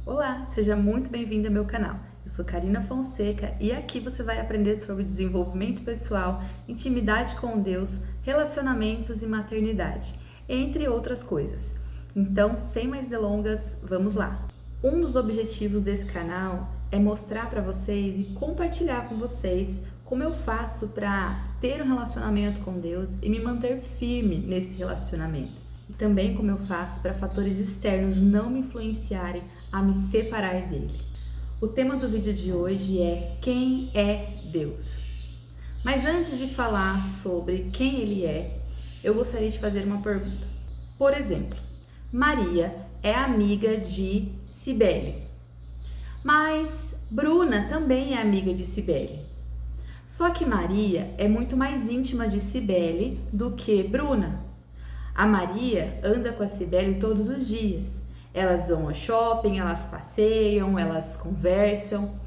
Olá, seja muito bem-vindo ao meu canal. Eu sou Karina Fonseca e aqui você vai aprender sobre desenvolvimento pessoal, intimidade com Deus, relacionamentos e maternidade, entre outras coisas. Então, sem mais delongas, vamos lá. Um dos objetivos desse canal é mostrar para vocês e compartilhar com vocês como eu faço para ter um relacionamento com Deus e me manter firme nesse relacionamento. E também como eu faço para fatores externos não me influenciarem a me separar dele. O tema do vídeo de hoje é quem é Deus? Mas antes de falar sobre quem ele é, eu gostaria de fazer uma pergunta. Por exemplo, Maria é amiga de Cibele, mas Bruna também é amiga de Cibele. Só que Maria é muito mais íntima de Cibele do que Bruna. A Maria anda com a Cibele todos os dias. Elas vão ao shopping, elas passeiam, elas conversam.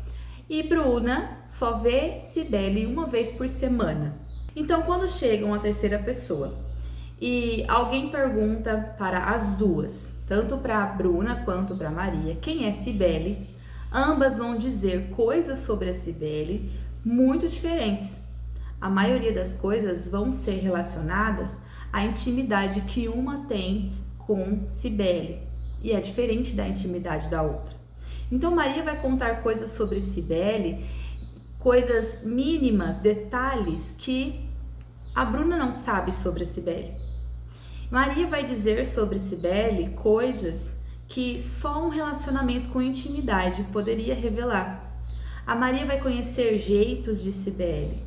E Bruna só vê Cibele uma vez por semana. Então, quando chega uma terceira pessoa e alguém pergunta para as duas, tanto para a Bruna quanto para a Maria, quem é Cibele, ambas vão dizer coisas sobre a Cibele muito diferentes. A maioria das coisas vão ser relacionadas à intimidade que uma tem com Cibele e é diferente da intimidade da outra. Então Maria vai contar coisas sobre Cibele, coisas mínimas, detalhes que a Bruna não sabe sobre a Cibele. Maria vai dizer sobre Cibele coisas que só um relacionamento com intimidade poderia revelar. A Maria vai conhecer jeitos de Cibele,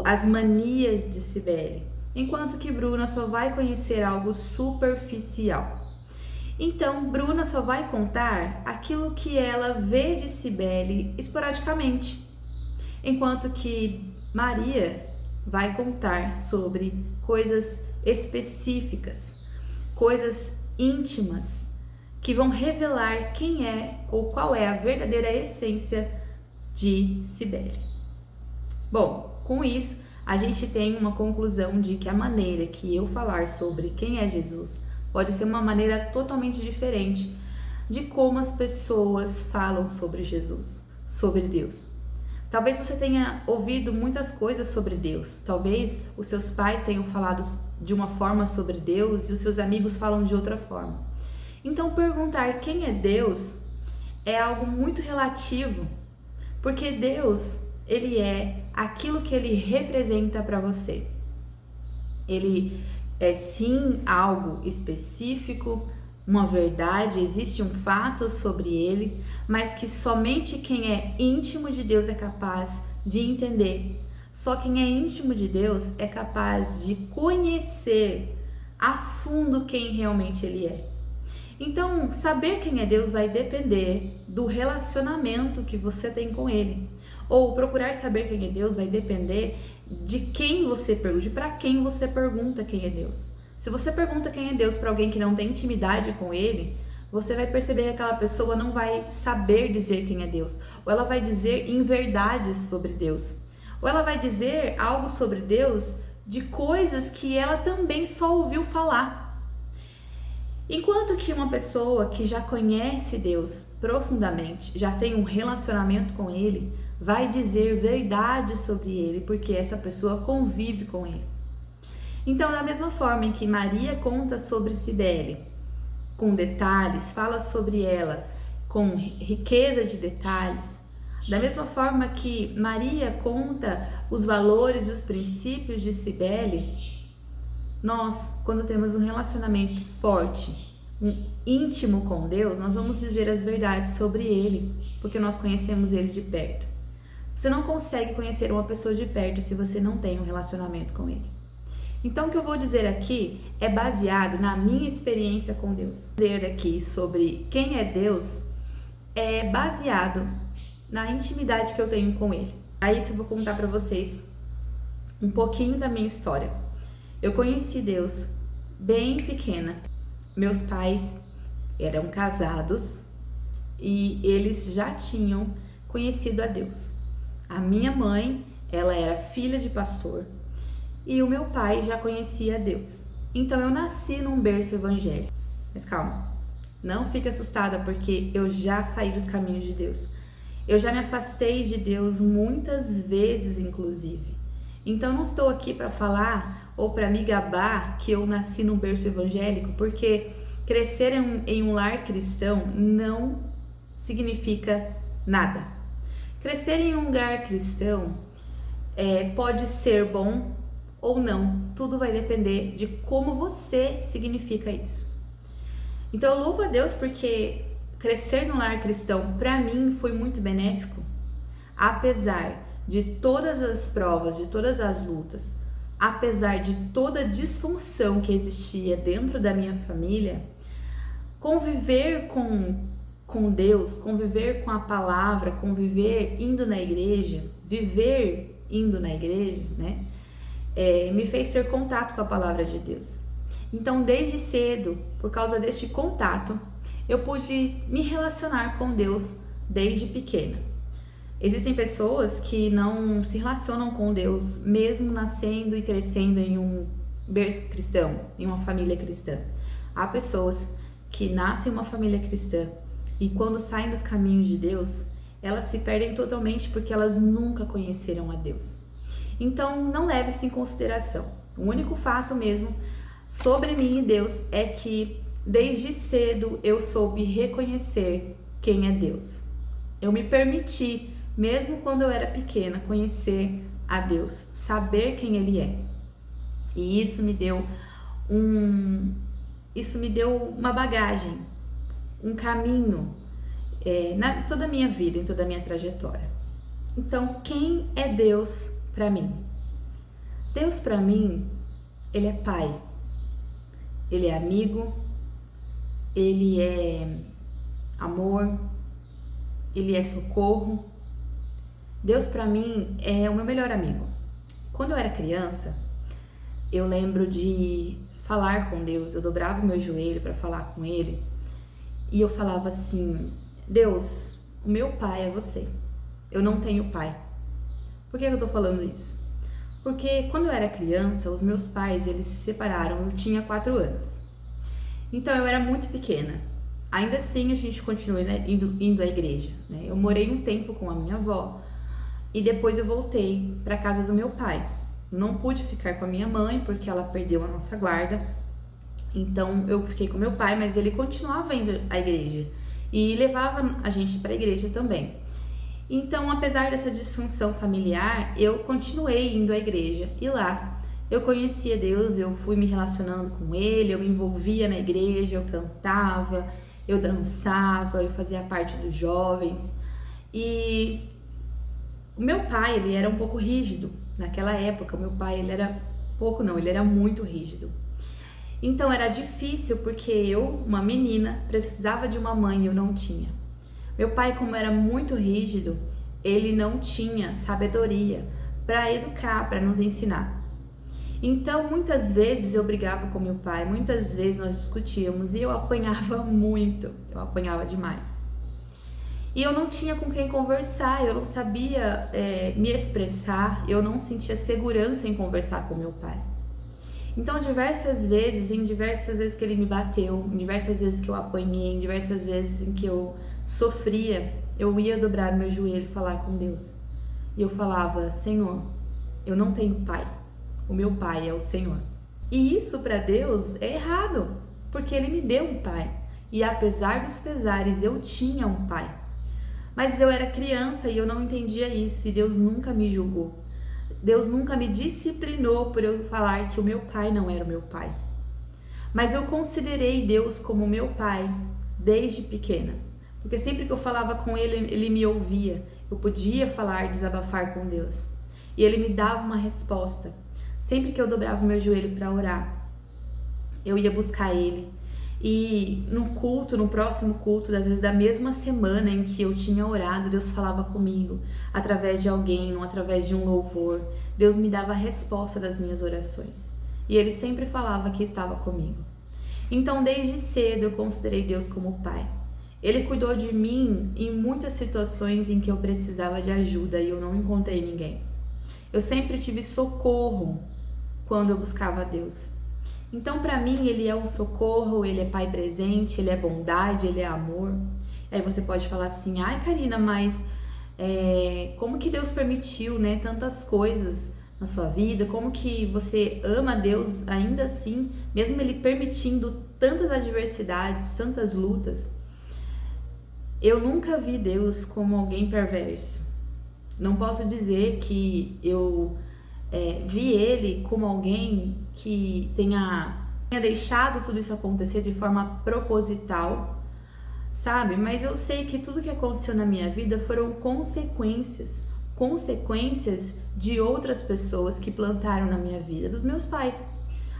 as manias de Cibele, enquanto que Bruna só vai conhecer algo superficial. Então, Bruna só vai contar aquilo que ela vê de Cibele esporadicamente, enquanto que Maria vai contar sobre coisas específicas, coisas íntimas, que vão revelar quem é ou qual é a verdadeira essência de Cibele. Bom, com isso, a gente tem uma conclusão de que a maneira que eu falar sobre quem é Jesus pode ser uma maneira totalmente diferente de como as pessoas falam sobre Jesus, sobre Deus. Talvez você tenha ouvido muitas coisas sobre Deus, talvez os seus pais tenham falado de uma forma sobre Deus e os seus amigos falam de outra forma. Então, perguntar quem é Deus é algo muito relativo, porque Deus, ele é aquilo que ele representa para você. Ele é sim algo específico, uma verdade, existe um fato sobre ele, mas que somente quem é íntimo de Deus é capaz de entender. Só quem é íntimo de Deus é capaz de conhecer a fundo quem realmente ele é. Então, saber quem é Deus vai depender do relacionamento que você tem com ele. Ou procurar saber quem é Deus vai depender de quem você pergunta, para quem você pergunta quem é Deus. Se você pergunta quem é Deus para alguém que não tem intimidade com ele, você vai perceber que aquela pessoa não vai saber dizer quem é Deus. Ou ela vai dizer inverdades sobre Deus. Ou ela vai dizer algo sobre Deus de coisas que ela também só ouviu falar. Enquanto que uma pessoa que já conhece Deus profundamente, já tem um relacionamento com ele, vai dizer verdade sobre ele, porque essa pessoa convive com ele. Então, da mesma forma em que Maria conta sobre Cibele, com detalhes, fala sobre ela com riqueza de detalhes, da mesma forma que Maria conta os valores e os princípios de Cibele, nós, quando temos um relacionamento forte, íntimo com Deus, nós vamos dizer as verdades sobre ele, porque nós conhecemos ele de perto. Você não consegue conhecer uma pessoa de perto se você não tem um relacionamento com ele. Então, o que eu vou dizer aqui é baseado na minha experiência com Deus. Dizer aqui sobre quem é Deus é baseado na intimidade que eu tenho com ele. Aí, isso eu vou contar para vocês um pouquinho da minha história. Eu conheci Deus bem pequena. Meus pais eram casados e eles já tinham conhecido a Deus. A minha mãe, ela era filha de pastor e o meu pai já conhecia a Deus. Então eu nasci num berço evangélico. Mas calma, Não fique assustada, porque eu já saí dos caminhos de Deus. Eu já me afastei de Deus muitas vezes, inclusive. Então não estou aqui para falar ou para me gabar que eu nasci num berço evangélico, porque crescer em um lar cristão não significa nada. Crescer em um lar cristão pode ser bom ou não, tudo vai depender de como você significa isso. Então eu louvo a Deus porque crescer no lar cristão para mim foi muito benéfico, apesar de todas as provas, de todas as lutas, apesar de toda a disfunção que existia dentro da minha família. Conviver com Deus, conviver com a palavra, conviver indo na igreja, viver indo na igreja, né? Me fez ter contato com a palavra de Deus. Então, desde cedo, por causa deste contato, eu pude me relacionar com Deus desde pequena. Existem pessoas que não se relacionam com Deus, mesmo nascendo e crescendo em um berço cristão, em uma família cristã. Há pessoas que nascem em uma família cristã e quando saem dos caminhos de Deus, elas se perdem totalmente porque elas nunca conheceram a Deus. Então, não leve isso em consideração. O único fato mesmo sobre mim e Deus é que desde cedo eu soube reconhecer quem é Deus. Eu me permiti, mesmo quando eu era pequena, conhecer a Deus, saber quem Ele é. E isso me deu uma bagagem, um caminho na toda a minha vida, em toda a minha trajetória. Então, quem é Deus para mim? Deus para mim, Ele é Pai, Ele é amigo, Ele é amor, Ele é socorro. Deus para mim é o meu melhor amigo. Quando eu era criança, eu lembro de falar com Deus, eu dobrava o meu joelho para falar com Ele e eu falava assim: Deus, o meu pai é você, eu não tenho pai. Por que eu tô falando isso? Porque quando eu era criança, os meus pais, eles se separaram, eu tinha 4 anos. Então eu era muito pequena. Ainda assim a gente continuou, né, indo à igreja, né? Eu morei um tempo com a minha avó e depois eu voltei para casa do meu pai. Não pude ficar com a minha mãe porque ela perdeu a nossa guarda. Então eu fiquei com meu pai, mas ele continuava indo à igreja e levava a gente para a igreja também. Então, apesar dessa disfunção familiar, eu continuei indo à igreja e lá eu conhecia Deus, eu fui me relacionando com Ele, eu me envolvia na igreja, eu cantava, eu dançava, eu fazia parte dos jovens. E o meu pai, ele era um pouco rígido naquela época. O meu pai, ele era muito rígido. Então era difícil porque eu, uma menina, precisava de uma mãe e eu não tinha. Meu pai, como era muito rígido, ele não tinha sabedoria para educar, para nos ensinar. Então, muitas vezes eu brigava com meu pai, muitas vezes nós discutíamos e eu apanhava muito, eu apanhava demais. E eu não tinha com quem conversar, eu não sabia me expressar, eu não sentia segurança em conversar com meu pai. Então, diversas vezes que ele me bateu, em diversas vezes que eu apanhei, em diversas vezes em que eu sofria, eu ia dobrar meu joelho e falar com Deus. E eu falava: Senhor, eu não tenho pai, o meu pai é o Senhor. E isso para Deus é errado, porque Ele me deu um pai. E apesar dos pesares, eu tinha um pai. Mas eu era criança e eu não entendia isso, e Deus nunca me julgou. Deus nunca me disciplinou por eu falar que o meu pai não era o meu pai. Mas eu considerei Deus como meu pai desde pequena. Porque sempre que eu falava com Ele, Ele me ouvia. Eu podia falar, desabafar com Deus. E Ele me dava uma resposta. Sempre que eu dobrava o meu joelho para orar, eu ia buscar Ele. E no próximo culto, às vezes da mesma semana em que eu tinha orado, Deus falava comigo, através de alguém, ou através de um louvor. Deus me dava a resposta das minhas orações. E Ele sempre falava que estava comigo. Então, desde cedo, eu considerei Deus como Pai. Ele cuidou de mim em muitas situações em que eu precisava de ajuda e eu não encontrei ninguém. Eu sempre tive socorro quando eu buscava a Deus. Então, para mim, ele é um socorro, ele é pai presente, ele é bondade, ele é amor. Aí você pode falar assim, ai Karina, mas como que Deus permitiu, né, tantas coisas na sua vida? Como que você ama Deus ainda assim, mesmo ele permitindo tantas adversidades, tantas lutas? Eu nunca vi Deus como alguém perverso. Não posso dizer que eu vi ele como alguém que tenha deixado tudo isso acontecer de forma proposital, sabe? Mas eu sei que tudo que aconteceu na minha vida foram consequências de outras pessoas que plantaram na minha vida, dos meus pais.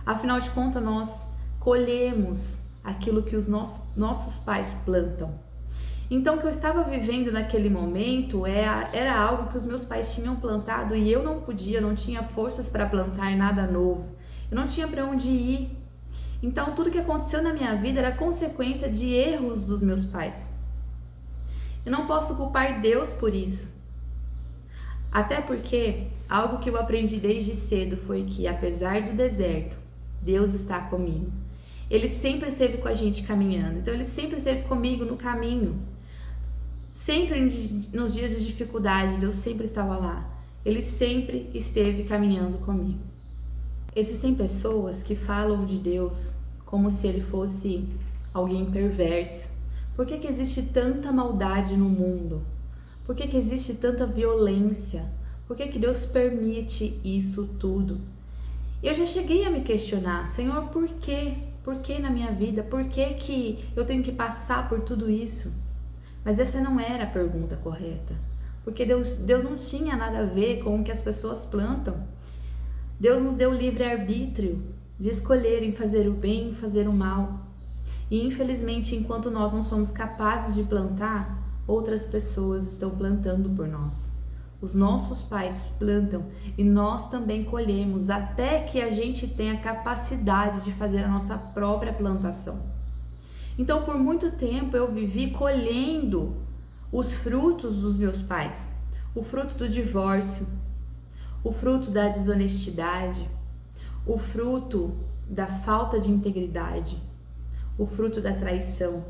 Afinal de contas, nós colhemos aquilo que os nossos pais plantam. Então, o que eu estava vivendo naquele momento era algo que os meus pais tinham plantado e eu não podia, não tinha forças para plantar nada novo. Eu não tinha para onde ir. Então, tudo que aconteceu na minha vida era consequência de erros dos meus pais. Eu não posso culpar Deus por isso. Até porque algo que eu aprendi desde cedo foi que, apesar do deserto, Deus está comigo. Ele sempre esteve com a gente caminhando. Então, ele sempre esteve comigo no caminho. Sempre nos dias de dificuldade, Deus sempre estava lá. Ele sempre esteve caminhando comigo. Existem pessoas que falam de Deus como se ele fosse alguém perverso. Por que existe tanta maldade no mundo? Por que existe tanta violência? Por que Deus permite isso tudo? E eu já cheguei a me questionar, Senhor, por quê? Por que na minha vida? Por que eu tenho que passar por tudo isso? Mas essa não era a pergunta correta, porque Deus não tinha nada a ver com o que as pessoas plantam. Deus nos deu livre-arbítrio de escolher em fazer o bem e fazer o mal. E infelizmente, enquanto nós não somos capazes de plantar, outras pessoas estão plantando por nós. Os nossos pais plantam e nós também colhemos, até que a gente tenha capacidade de fazer a nossa própria plantação. Então, por muito tempo eu vivi colhendo os frutos dos meus pais, o fruto do divórcio, o fruto da desonestidade, o fruto da falta de integridade, o fruto da traição.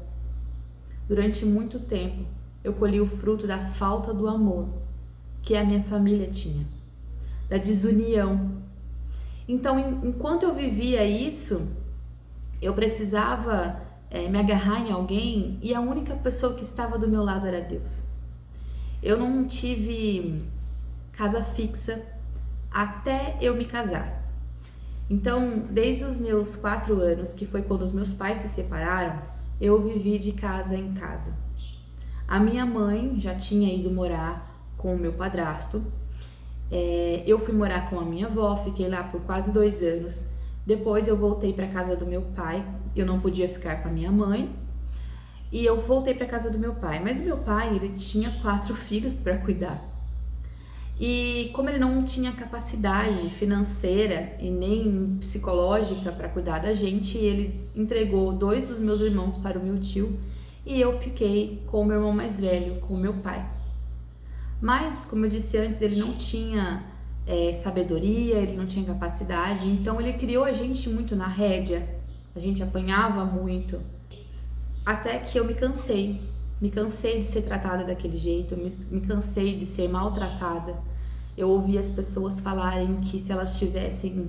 Durante muito tempo eu colhi o fruto da falta do amor que a minha família tinha, da desunião. Então, enquanto eu vivia isso, eu precisava me agarrar em alguém e a única pessoa que estava do meu lado era Deus. Eu não tive casa fixa até eu me casar. Então, desde os meus 4 anos, que foi quando os meus pais se separaram, eu vivi de casa em casa. A minha mãe já tinha ido morar com o meu padrasto. Eu fui morar com a minha avó, fiquei lá por quase 2 anos. Depois eu voltei para casa do meu pai, eu não podia ficar com a minha mãe, e eu voltei para casa do meu pai. Mas o meu pai, ele tinha 4 filhos para cuidar. E como ele não tinha capacidade financeira e nem psicológica para cuidar da gente, ele entregou 2 dos meus irmãos para o meu tio e eu fiquei com o meu irmão mais velho, com o meu pai. Mas, como eu disse antes, ele não tinha sabedoria, ele não tinha capacidade, então ele criou a gente muito na rédea, a gente apanhava muito, até que eu me cansei de ser tratada daquele jeito, me cansei de ser maltratada. Eu ouvi as pessoas falarem que se elas tivessem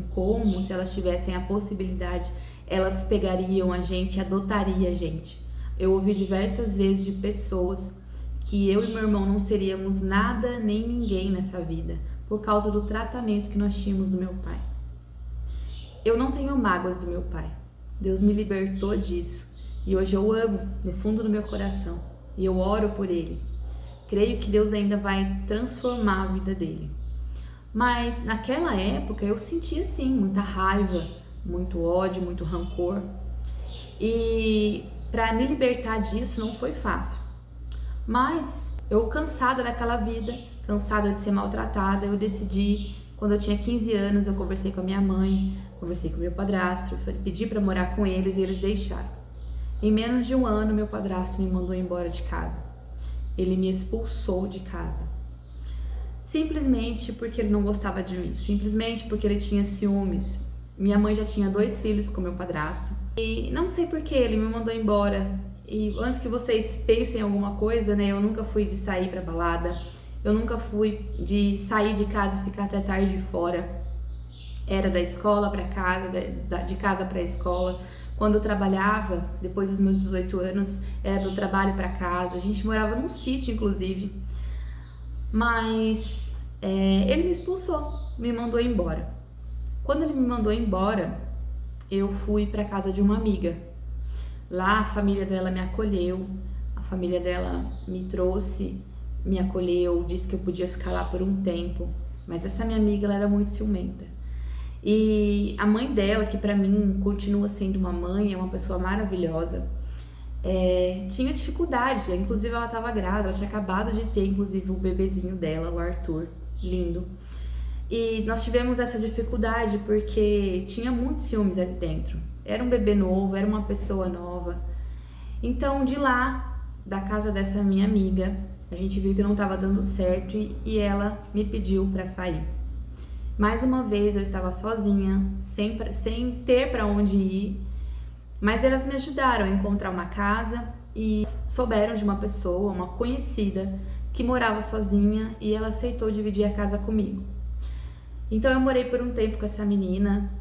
se elas tivessem a possibilidade, elas pegariam a gente, adotariam a gente. Eu ouvi diversas vezes de pessoas que eu e meu irmão não seríamos nada nem ninguém nessa vida, por causa do tratamento que nós tínhamos do meu pai. Eu não tenho mágoas do meu pai. Deus me libertou disso. E hoje eu amo no fundo do meu coração. E eu oro por ele. Creio que Deus ainda vai transformar a vida dele. Mas naquela época eu sentia sim muita raiva, muito ódio, muito rancor. E para me libertar disso não foi fácil. Mas eu, cansada daquela vida, cansada de ser maltratada, eu decidi, quando eu tinha 15 anos, eu conversei com a minha mãe, conversei com o meu padrasto, pedi para morar com eles e eles deixaram. Em menos de 1 ano, meu padrasto me mandou embora de casa. Ele me expulsou de casa. Simplesmente porque ele não gostava de mim, simplesmente porque ele tinha ciúmes. Minha mãe já tinha 2 filhos com meu padrasto. E não sei por que ele me mandou embora. E antes que vocês pensem em alguma coisa, né? Eu nunca fui de sair pra balada. Eu nunca fui de sair de casa e ficar até tarde fora. Era da escola pra casa, de casa pra escola. Quando eu trabalhava, depois dos meus 18 anos, era do trabalho pra casa. A gente morava num sítio, inclusive. Mas ele me expulsou, me mandou embora. Quando ele me mandou embora, eu fui pra casa de uma amiga. Lá a família dela me acolheu, a família dela me trouxe, me acolheu, disse que eu podia ficar lá por um tempo. Mas essa minha amiga, ela era muito ciumenta. E a mãe dela, que pra mim continua sendo uma mãe, é uma pessoa maravilhosa, tinha dificuldade, inclusive ela estava grávida, ela tinha acabado de ter, inclusive, o bebezinho dela, o Arthur, lindo. E nós tivemos essa dificuldade porque tinha muitos ciúmes ali dentro. Era um bebê novo, era uma pessoa nova. Então, de lá, da casa dessa minha amiga, a gente viu que não estava dando certo e ela me pediu para sair. Mais uma vez eu estava sozinha, sem ter para onde ir, mas elas me ajudaram a encontrar uma casa e souberam de uma pessoa, uma conhecida, que morava sozinha e ela aceitou dividir a casa comigo. Então eu morei por um tempo com essa menina,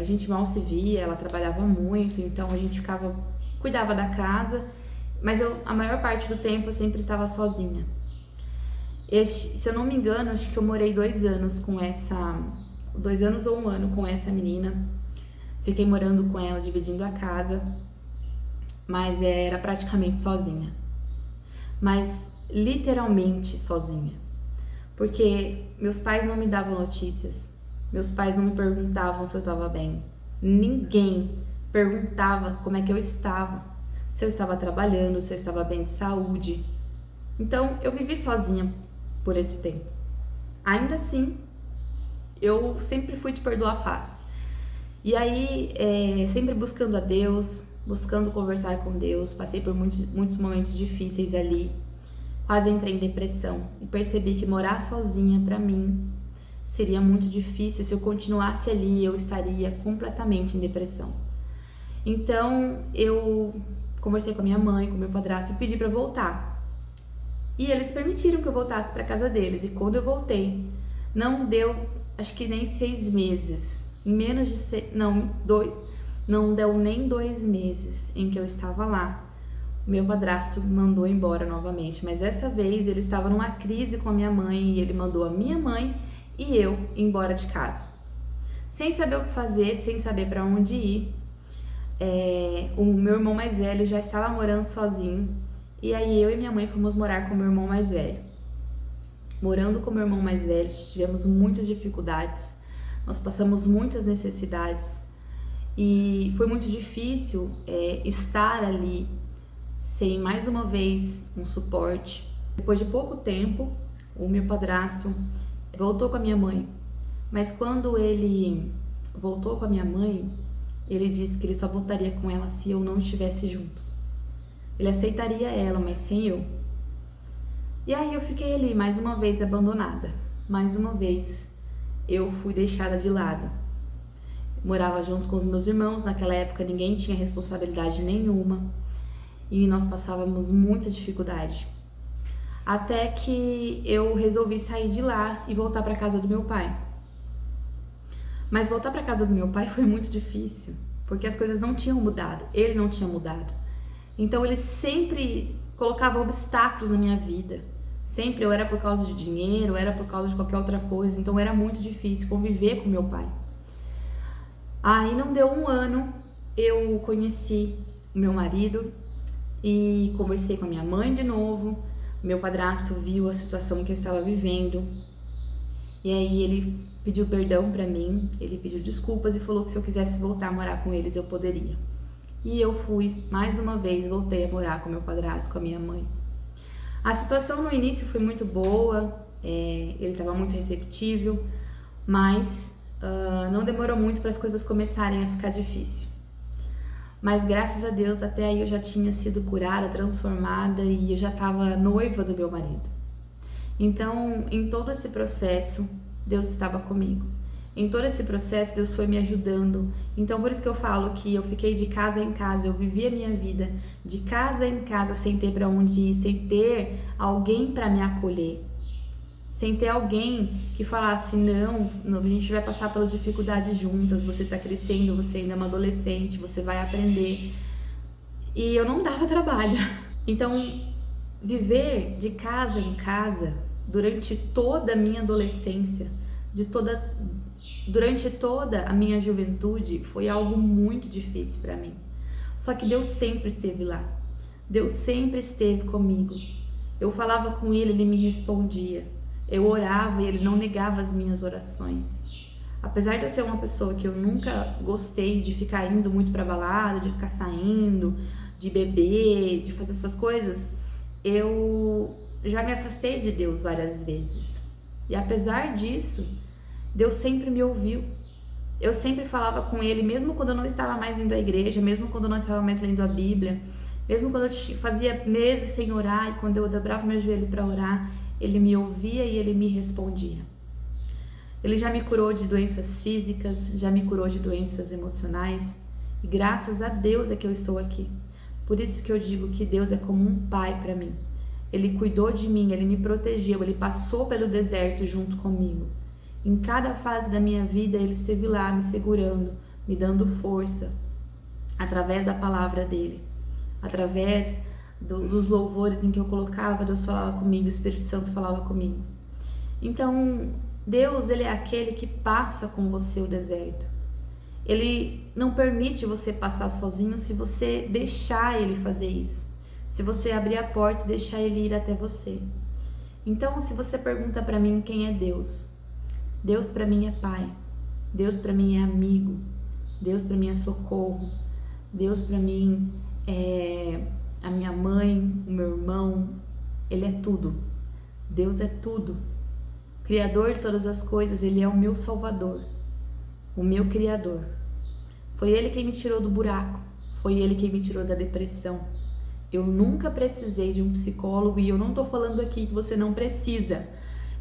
a gente mal se via, ela trabalhava muito, então a gente cuidava da casa, mas a maior parte do tempo eu sempre estava sozinha. Se eu não me engano, acho que eu morei 2 anos com 2 anos ou 1 ano com essa menina. Fiquei morando com ela, dividindo a casa, mas era praticamente sozinha. Mas literalmente sozinha. Porque meus pais não me davam notícias, meus pais não me perguntavam se eu estava bem. Ninguém perguntava como é que eu estava, se eu estava trabalhando, se eu estava bem de saúde. Então eu vivi sozinha por esse tempo. Ainda assim, eu sempre fui de perdoar fácil. E aí, sempre buscando a Deus, buscando conversar com Deus, passei por muitos momentos difíceis ali, quase entrei em depressão e percebi que morar sozinha para mim seria muito difícil. Se eu continuasse ali, eu estaria completamente em depressão. Então, eu conversei com a minha mãe, com o meu padrasto e pedi para voltar. E eles permitiram que eu voltasse para casa deles. E quando eu voltei, não deu, acho que nem 6 meses. Em menos de não deu nem 2 meses em que eu estava lá. O meu padrasto me mandou embora novamente. Mas dessa vez ele estava numa crise com a minha mãe e ele mandou a minha mãe e eu embora de casa. Sem saber o que fazer, sem saber para onde ir. O meu irmão mais velho já estava morando sozinho. E aí eu e minha mãe fomos morar com o meu irmão mais velho. Morando com o meu irmão mais velho, tivemos muitas dificuldades, nós passamos muitas necessidades e foi muito difícil estar ali sem mais uma vez um suporte. Depois de pouco tempo, o meu padrasto voltou com a minha mãe, mas quando ele voltou com a minha mãe, ele disse que ele só voltaria com ela se eu não estivesse junto. Ele aceitaria ela, mas sem eu. E aí eu fiquei ali, mais uma vez abandonada. Mais uma vez eu fui deixada de lado. Morava junto com os meus irmãos, naquela época ninguém tinha responsabilidade nenhuma. E nós passávamos muita dificuldade. Até que eu resolvi sair de lá e voltar para casa do meu pai. Mas voltar para casa do meu pai foi muito difícil, porque as coisas não tinham mudado, ele não tinha mudado. Então ele sempre colocava obstáculos na minha vida. Sempre, ou era por causa de dinheiro, ou era por causa de qualquer outra coisa. Então era muito difícil conviver com meu pai. Aí não deu 1 ano, eu conheci o meu marido e conversei com a minha mãe de novo. Meu padrasto viu a situação que eu estava vivendo. E aí ele pediu perdão pra mim, ele pediu desculpas e falou que se eu quisesse voltar a morar com eles eu poderia. E eu fui, mais uma vez, voltei a morar com meu padrasto, com a minha mãe. A situação no início foi muito boa, ele estava muito receptível, mas não demorou muito para as coisas começarem a ficar difícil. Mas graças a Deus, até aí eu já tinha sido curada, transformada e eu já estava noiva do meu marido. Então, em todo esse processo, Deus estava comigo. Em todo esse processo, Deus foi me ajudando. Então, por isso que eu falo que eu fiquei de casa em casa, eu vivi a minha vida de casa em casa, sem ter para onde ir, sem ter alguém para me acolher, sem ter alguém que falasse, não, a gente vai passar pelas dificuldades juntas, você tá crescendo, você ainda é uma adolescente, você vai aprender. E eu não dava trabalho. Então, viver de casa em casa durante toda a minha adolescência, durante toda a minha juventude, foi algo muito difícil para mim. Só que Deus sempre esteve lá. Deus sempre esteve comigo. Eu falava com Ele, Ele me respondia. Eu orava e Ele não negava as minhas orações. Apesar de eu ser uma pessoa que eu nunca gostei de ficar indo muito pra balada, de ficar saindo, de beber, de fazer essas coisas, eu já me afastei de Deus várias vezes. E apesar disso, Deus sempre me ouviu. Eu sempre falava com Ele, mesmo quando eu não estava mais indo à igreja, mesmo quando eu não estava mais lendo a Bíblia, mesmo quando eu fazia meses sem orar e quando eu dobrava meu joelho para orar, Ele me ouvia e Ele me respondia. Ele já me curou de doenças físicas, já me curou de doenças emocionais e graças a Deus é que eu estou aqui. Por isso que eu digo que Deus é como um pai para mim. Ele cuidou de mim, Ele me protegeu, Ele passou pelo deserto junto comigo. Em cada fase da minha vida, Ele esteve lá me segurando, me dando força, através da palavra dEle, através dos louvores em que eu colocava, Deus falava comigo, o Espírito Santo falava comigo. Então, Deus, Ele é aquele que passa com você o deserto. Ele não permite você passar sozinho se você deixar Ele fazer isso. Se você abrir a porta e deixar Ele ir até você. Então, se você pergunta para mim quem é Deus, Deus para mim é Pai. Deus para mim é amigo. Deus para mim é socorro. Deus para mim é a minha mãe, o meu irmão. Ele é tudo. Deus é tudo. Criador de todas as coisas, Ele é o meu Salvador, o meu Criador. Foi Ele quem me tirou do buraco, foi Ele quem me tirou da depressão. Eu nunca precisei de um psicólogo e eu não estou falando aqui que você não precisa,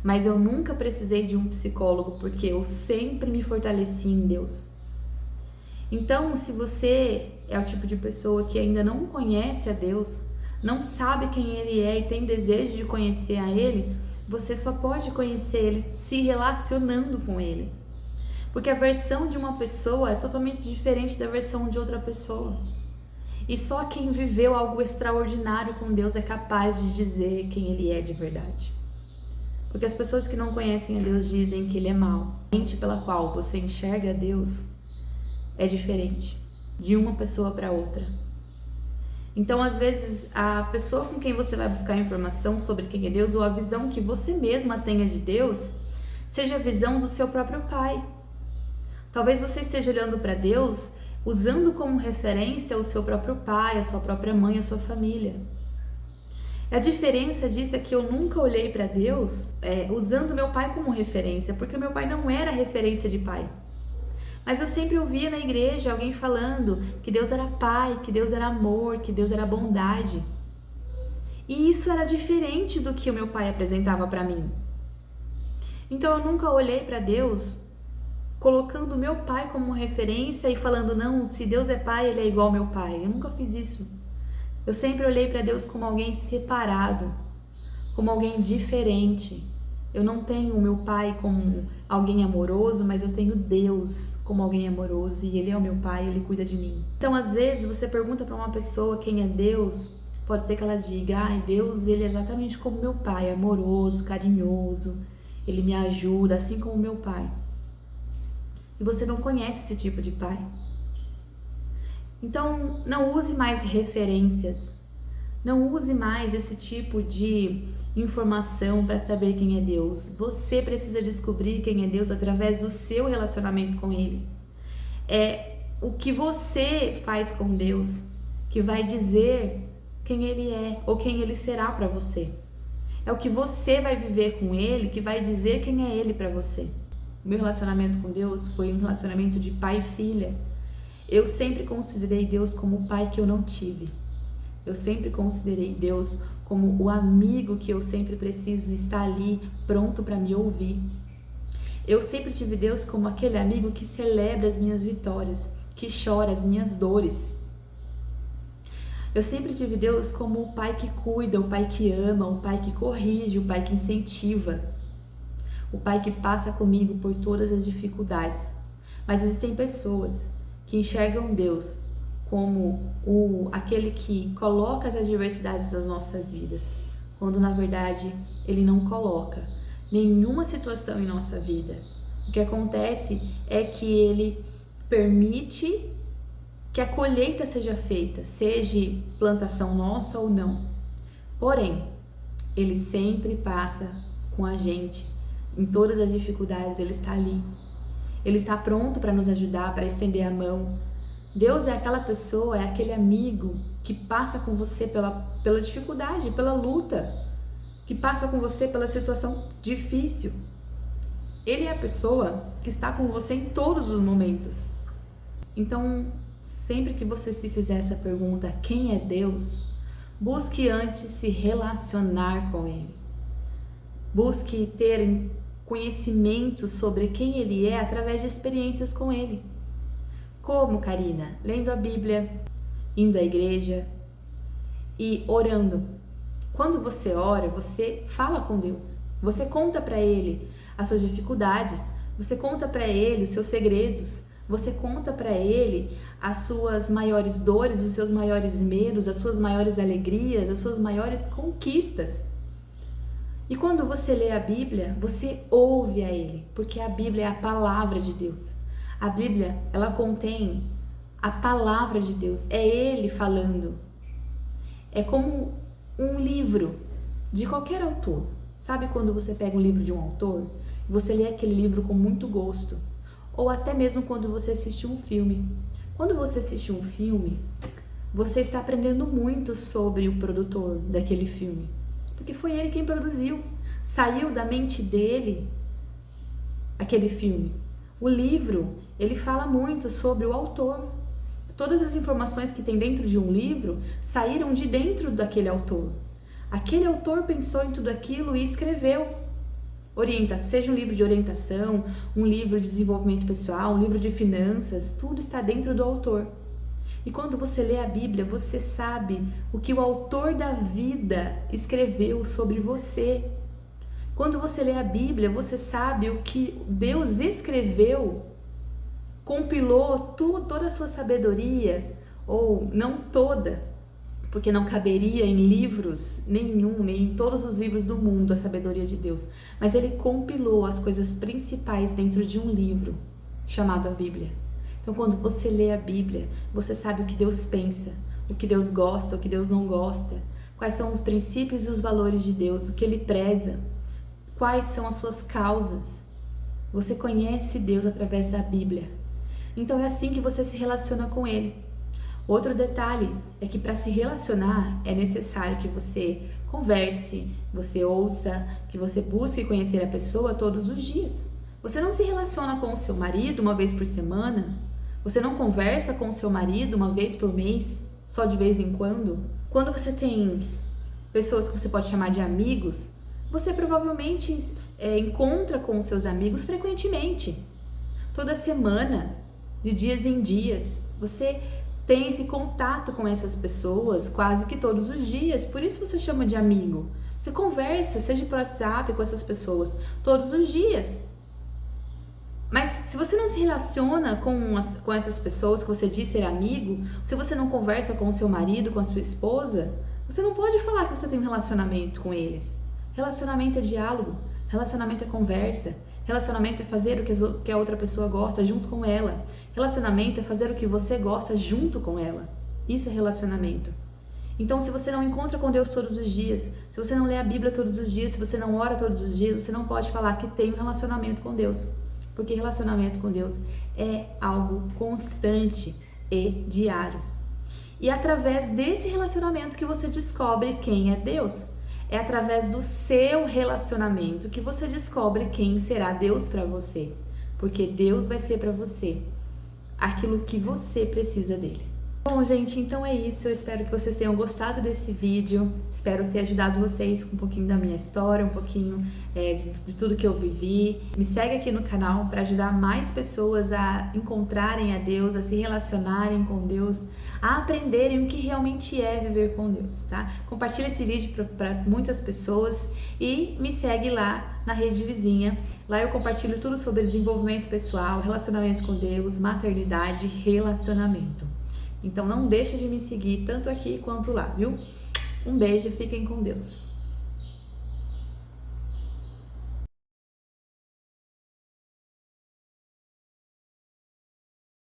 mas eu nunca precisei de um psicólogo porque eu sempre me fortaleci em Deus. Então, se você é o tipo de pessoa que ainda não conhece a Deus, não sabe quem Ele é e tem desejo de conhecer a Ele, você só pode conhecer Ele se relacionando com Ele. Porque a versão de uma pessoa é totalmente diferente da versão de outra pessoa. E só quem viveu algo extraordinário com Deus é capaz de dizer quem Ele é de verdade. Porque as pessoas que não conhecem a Deus dizem que Ele é mau. A mente pela qual você enxerga Deus é diferente de uma pessoa para outra. Então, às vezes, a pessoa com quem você vai buscar informação sobre quem é Deus ou a visão que você mesma tenha de Deus, seja a visão do seu próprio pai. Talvez você esteja olhando para Deus usando como referência o seu próprio pai, a sua própria mãe, a sua família. A diferença disso é que eu nunca olhei para Deus usando meu pai como referência, porque o meu pai não era referência de pai. Mas eu sempre ouvia na igreja alguém falando que Deus era pai, que Deus era amor, que Deus era bondade. E isso era diferente do que o meu pai apresentava para mim. Então eu nunca olhei para Deus colocando o meu pai como referência e falando, não, se Deus é pai, Ele é igual ao meu pai. Eu nunca fiz isso. Eu sempre olhei para Deus como alguém separado, como alguém diferente. Eu não tenho o meu pai como alguém amoroso, mas eu tenho Deus como alguém amoroso e Ele é o meu pai, Ele cuida de mim. Então, às vezes, você pergunta para uma pessoa quem é Deus, pode ser que ela diga, Deus, Ele é exatamente como meu pai, amoroso, carinhoso, Ele me ajuda, assim como meu pai. E você não conhece esse tipo de pai. Então, não use mais referências, não use mais esse tipo de informação para saber quem é Deus. Você precisa descobrir quem é Deus através do seu relacionamento com Ele. É o que você faz com Deus que vai dizer quem Ele é ou quem Ele será para você. É o que você vai viver com Ele que vai dizer quem é Ele para você. O meu relacionamento com Deus foi um relacionamento de pai e filha. Eu sempre considerei Deus como o pai que eu não tive. Eu sempre considerei Deus como o amigo que eu sempre preciso estar ali, pronto para me ouvir. Eu sempre tive Deus como aquele amigo que celebra as minhas vitórias, que chora as minhas dores. Eu sempre tive Deus como o pai que cuida, o pai que ama, o pai que corrige, o pai que incentiva, o pai que passa comigo por todas as dificuldades. Mas existem pessoas que enxergam Deus como aquele que coloca as adversidades das nossas vidas, quando na verdade Ele não coloca nenhuma situação em nossa vida. O que acontece é que Ele permite que a colheita seja feita, seja plantação nossa ou não. Porém, Ele sempre passa com a gente. Em todas as dificuldades, Ele está ali. Ele está pronto para nos ajudar, para estender a mão. Deus é aquela pessoa, é aquele amigo que passa com você pela dificuldade, pela luta, que passa com você pela situação difícil. Ele é a pessoa que está com você em todos os momentos. Então, sempre que você se fizer essa pergunta, quem é Deus? Busque antes se relacionar com Ele. Busque ter conhecimento sobre quem Ele é através de experiências com Ele. Como, Karina? Lendo a Bíblia, indo à igreja e orando. Quando você ora, você fala com Deus. Você conta para Ele as suas dificuldades, você conta para Ele os seus segredos, você conta para Ele as suas maiores dores, os seus maiores medos, as suas maiores alegrias, as suas maiores conquistas. E quando você lê a Bíblia, você ouve a Ele, porque a Bíblia é a palavra de Deus. A Bíblia, ela contém a palavra de Deus, é Ele falando. É como um livro de qualquer autor. Sabe quando você pega um livro de um autor e você lê aquele livro com muito gosto? Ou até mesmo quando você assiste um filme. Quando você assiste um filme, você está aprendendo muito sobre o produtor daquele filme. Porque foi ele quem produziu. Saiu da mente dele aquele filme. O livro, ele fala muito sobre o autor. Todas as informações que tem dentro de um livro saíram de dentro daquele autor. Aquele autor pensou em tudo aquilo e escreveu. Seja um livro de orientação, um livro de desenvolvimento pessoal, um livro de finanças, tudo está dentro do autor. E quando você lê a Bíblia, você sabe o que o autor da vida escreveu sobre você. Quando você lê a Bíblia, você sabe o que Deus escreveu, compilou toda a sua sabedoria, ou não toda, porque não caberia em livros nenhum, nem em todos os livros do mundo a sabedoria de Deus. Mas Ele compilou as coisas principais dentro de um livro chamado a Bíblia. Então, quando você lê a Bíblia, você sabe o que Deus pensa, o que Deus gosta, o que Deus não gosta, quais são os princípios e os valores de Deus, o que Ele preza, quais são as suas causas. Você conhece Deus através da Bíblia. Então, é assim que você se relaciona com Ele. Outro detalhe é que para se relacionar é necessário que você converse, você ouça, que você busque conhecer a pessoa todos os dias. Você não se relaciona com o seu marido uma vez por semana? Você não conversa com o seu marido uma vez por mês, só de vez em quando? Quando você tem pessoas que você pode chamar de amigos, você provavelmente encontra com os seus amigos frequentemente. Toda semana, de dias em dias, você tem esse contato com essas pessoas quase que todos os dias, por isso você chama de amigo. Você conversa, seja por WhatsApp com essas pessoas, todos os dias. Mas se você não se relaciona com essas pessoas que você diz ser amigo, se você não conversa com o seu marido, com a sua esposa, você não pode falar que você tem um relacionamento com eles. Relacionamento é diálogo, relacionamento é conversa, relacionamento é fazer o que a outra pessoa gosta junto com ela. Relacionamento é fazer o que você gosta junto com ela. Isso é relacionamento. Então, se você não encontra com Deus todos os dias, se você não lê a Bíblia todos os dias, se você não ora todos os dias, você não pode falar que tem um relacionamento com Deus. Porque relacionamento com Deus é algo constante e diário. E é através desse relacionamento que você descobre quem é Deus. É através do seu relacionamento que você descobre quem será Deus para você. Porque Deus vai ser para você aquilo que você precisa dele. Bom, gente, então é isso. Eu espero que vocês tenham gostado desse vídeo. Espero ter ajudado vocês com um pouquinho da minha história, um pouquinho de tudo que eu vivi. Me segue aqui no canal para ajudar mais pessoas a encontrarem a Deus, a se relacionarem com Deus, a aprenderem o que realmente é viver com Deus, tá? Compartilha esse vídeo para muitas pessoas e me segue lá na rede vizinha. Lá eu compartilho tudo sobre desenvolvimento pessoal, relacionamento com Deus, maternidade, relacionamento. Então não deixa de me seguir tanto aqui quanto lá, viu? Um beijo, fiquem com Deus.